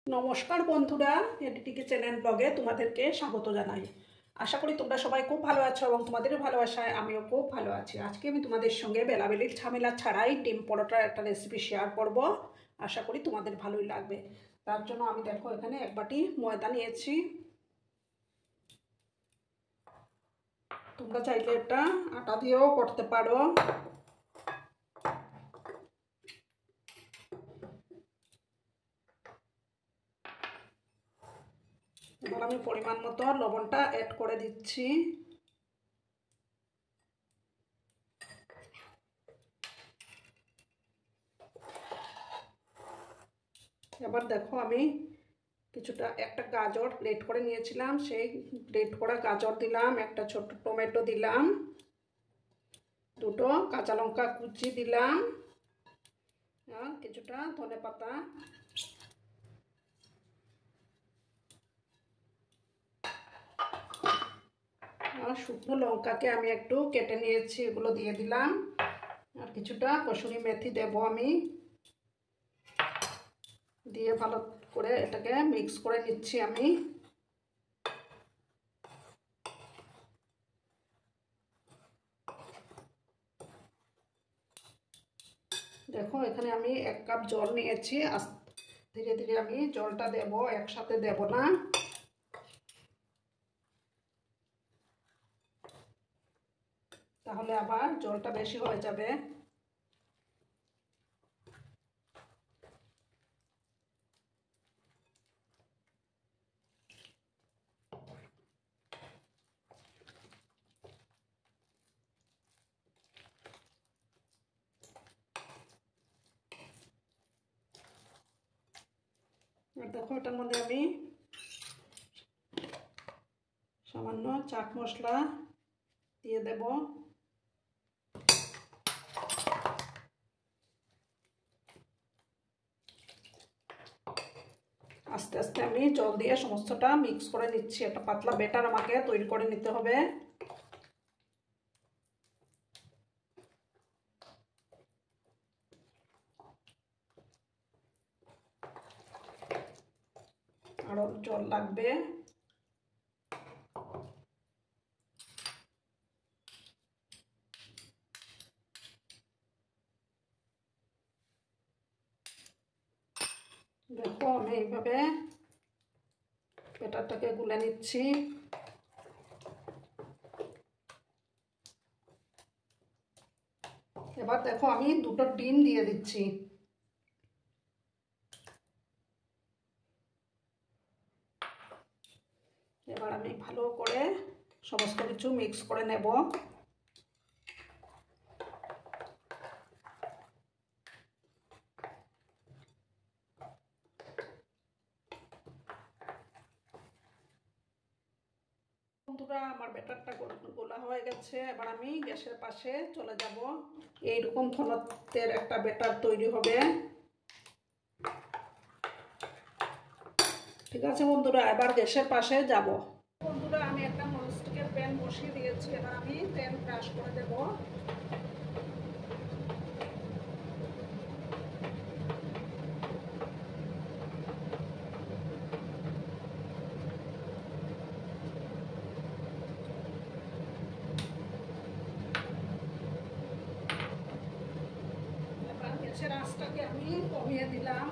নমস্কার বন্ধুরা, এডিটিকে চ্যানেল ব্লগে তোমাদেরকে স্বাগত জানাই। আশা করি তোমরা সবাই খুব ভালো আছো এবং তোমাদের ভালোবাসায় আমিও খুব ভালো আছি। আজকে আমি তোমাদের সঙ্গে বেলাবেলির ঝামেলা ছাড়াই ডিম পরোটার একটা রেসিপি শেয়ার করব। আশা করি তোমাদের ভালোই লাগবে। তার জন্য আমি দেখো এখানে এক বাটি ময়দা নিয়েছি। তোমরা চাইলে এটা আটা দিয়েও করতে পারো। এবার আমি পরিমাণ মতো লবণটা অ্যাড করে দিচ্ছি। এবার দেখো আমি কিছুটা একটা গাজর গ্রেট করে নিয়েছিলাম, সেই গ্রেট করা গাজর দিলাম, একটা ছোট টমেটো দিলাম, দুটো কাঁচা লঙ্কা কুচি দিলাম, আর কিছুটা ধনেপাতা, আর শুকনো লঙ্কাকে আমি একটু কেটে নিয়েছি, এগুলো দিয়ে দিলাম, আর কিছুটা কসুরি মেথি দেব আমি। দিয়ে ভালো করে এটাকে মিক্স করে নিচ্ছি আমি। দেখো এখানে আমি 1 কাপ জল নিয়েছি। ধীরে ধীরে আমি জলটা দেব, একসাথে দেব না। তাহলে আবার জলটা বেশি হয়ে যাবে। আর দেখো এটার মধ্যে আমি সামান্য চাট মশলা দিয়ে দেব। আস্তে আস্তে আমি জল দিয়ে সমস্তটা মিক্স করে নিচ্ছি। একটা পাতলা ব্যাটার আমাকে তৈরি করে নিতে হবে। আরো জল লাগবে। দেখো আমি এইভাবে ব্যাটারটাকে গুলে নিচ্ছি। এবার দেখো আমি দুটো ডিম দিয়ে দিচ্ছি। এবার আমি ভালো করে সমস্ত কিছু মিক্স করে নেব। বন্ধুরা আমার ব্যাটারটা গোলা হয়ে গেছে। এবার আমি গ্যাসের পাশে চলে যাব। এইরকম ঘনত্বের একটা ব্যাটার তৈরি হবে। ঠিক আছে বন্ধুরা, এবার গ্যাসের পাশে যাব। বন্ধুরা আমি একটা ননস্টিকের প্যান বসিয়ে দিয়েছি। এবার আমি তেল ব্রাশ করে দেব। এবার গ্যাসের আঁচটাকে আমি কমিয়ে দিলাম।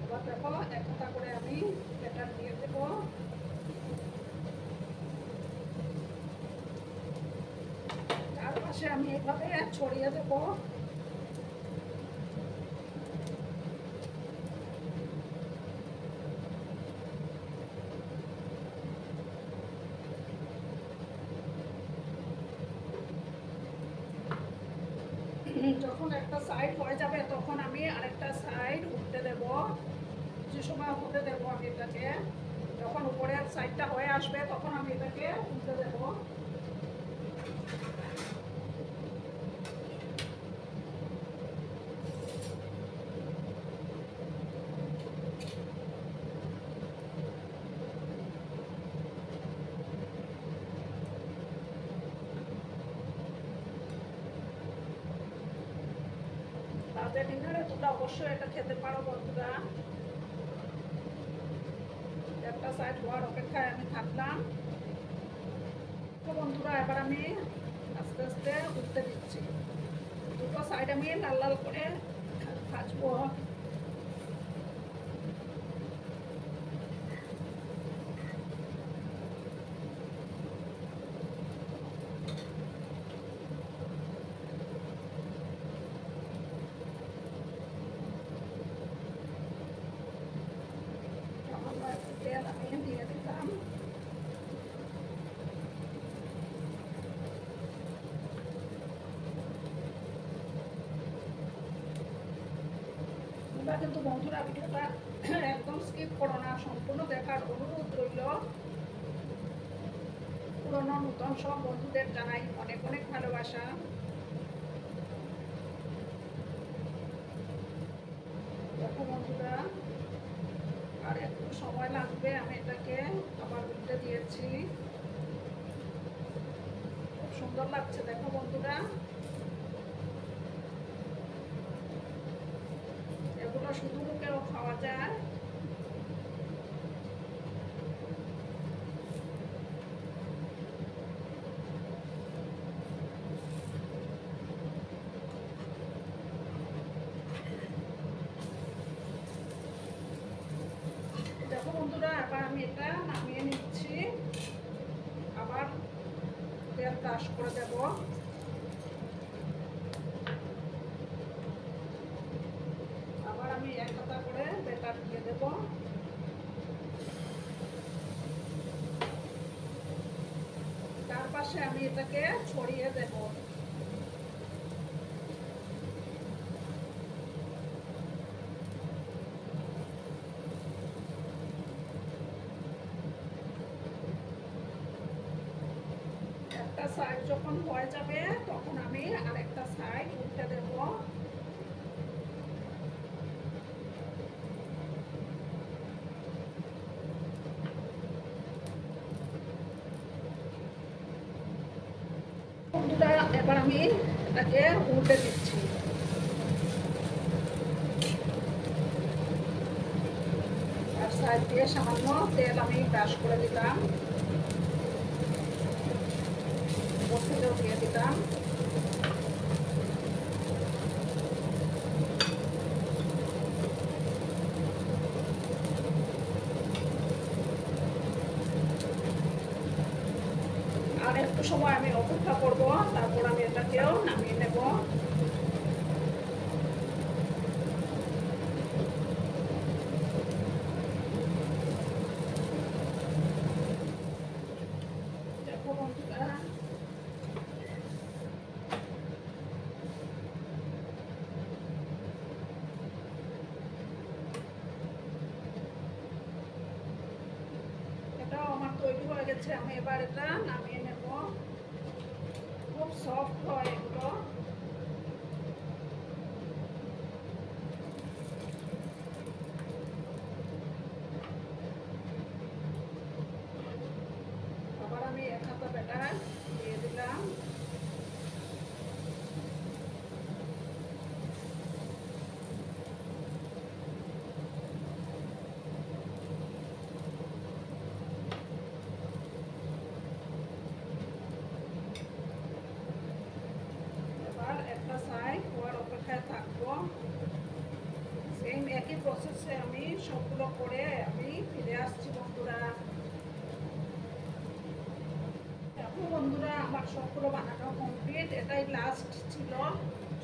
এবার দেখো একটা করে আমি ব্যাটার দিয়ে দেব। চারপাশে আমি এইভাবে ছড়িয়ে দেব। যখন একটা সাইড হয়ে যাবে তখন আমি আরেকটা সাইড উল্টে দেব। যে সময় হতে দেব আমি এটাকে, যখন উপরের সাইডটা হয়ে আসবে তখন আমি এটাকে উল্টে দেব। রাতে ডিনারে তোমরা অবশ্যই এটা খেতে পারো বন্ধুরা। একটা সাইড হওয়ার অপেক্ষায় আমি থাকলাম। তো বন্ধুরা এবার আমি আস্তে আস্তে উঠতে দিচ্ছি। দুটো সাইড আমি লাল লাল করে ভাজবো। তেল আমি দিয়ে দিলাম। তোমরা কিন্তু বন্ধুরা ভিডিওটা একদম স্কিপ করো না, সম্পূর্ণ দেখার অনুরোধ রইল। পুরনো নতুন সব বন্ধুদের জানাই অনেক অনেক ভালোবাসা। দেখো বন্ধুরা আর একটু সময় লাগবে, আমি এটাকে আবার উল্টে দিয়েছি। খুব সুন্দর লাগছে দেখো বন্ধুরা। এগুলো শুধু মুখেও খাওয়া যায়। দেখো বন্ধুরা এবার আমি এটা নামিয়ে নিচ্ছি। আবার তেল ব্রাশ করে দেব। আবার আমি এক হাতা করে বেটার দিয়ে দেব। তার পাশে আমি এটাকে ছড়িয়ে দেব। একটা সাইড যখন হয়ে যাবে তখন আমি আরেকটা সাইড উল্টে দেব। বন্ধুরা এবার আমি এটাকে উল্টে দিচ্ছি। আর সাইড দিয়ে সামান্য তেল আমি ব্রাশ করে দিলাম, তেলেও দিয়ে দিলাম। আর একটু সময় আমি অপেক্ষা করব, তারপর আমি এটাকেও নামিয়ে নেব। দেখো বন্ধুরা এটাও আমার তৈরি হয়ে গেছে। আমি এবার এটা নামিয়ে নেব। খুব সফট হয় এগুলো। আবার আমি এক হাতা ব্যাটার দিয়ে দিলাম। একটা সাইড হওয়ার অপেক্ষায় থাকবো। সেম একই প্রসেসে আমি সবগুলো করে আমি ফিরে আসছি বন্ধুরা। দেখো বন্ধুরা আমার সবগুলো বানানো কমপ্লিট। এটাই লাস্ট ছিল।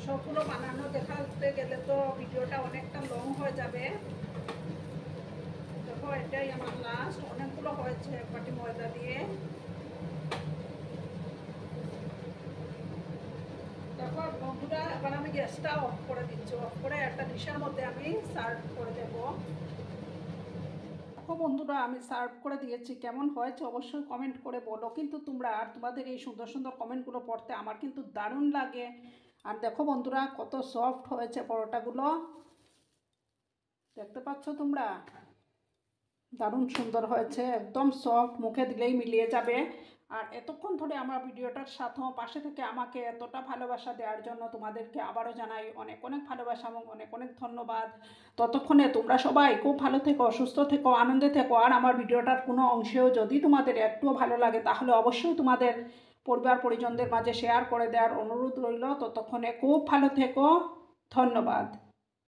সবগুলো বানানো দেখাতে গেলে তো ভিডিওটা অনেকটা লং হয়ে যাবে। দেখো এটাই আমার লাস্ট। অনেকগুলো হয়েছে এক বাটি ময়দা দিয়ে। দেখো বন্ধুরা এবার আমি গ্যাসটা অফ করে দিচ্ছি। অফ করে একটা ডিশের মধ্যে আমি সার্ভ করে দেব। দেখো বন্ধুরা আমি সার্ভ করে দিয়েছি। কেমন হয়েছে অবশ্যই কমেন্ট করে বলো কিন্তু তোমরা। আর তোমাদের এই সুন্দর সুন্দর কমেন্টগুলো পড়তে আমার কিন্তু দারুণ লাগে। আর দেখো বন্ধুরা কত সফট হয়েছে পরোটাগুলো, দেখতে পাচ্ছ তোমরা। দারুণ সুন্দর হয়েছে, একদম সফট, মুখে দিলেই মিলিয়ে যাবে। আর এতক্ষণ ধরে আমার ভিডিওটার সাথে পাশে থেকে আমাকে এতটা ভালোবাসা দেওয়ার জন্য তোমাদেরকে আবারও জানাই অনেক অনেক ভালোবাসা এবং অনেক অনেক ধন্যবাদ। ততক্ষণে তোমরা সবাই খুব ভালো থেকো, সুস্থ থেকো, আনন্দে থেকো। আর আমার ভিডিওটার কোনো অংশেও যদি তোমাদের একটুও ভালো লাগে তাহলে অবশ্যই তোমাদের পরিবার পরিজনদের মাঝে শেয়ার করে দেওয়ার অনুরোধ রইল। ততক্ষণে খুব ভালো থেকো, ধন্যবাদ।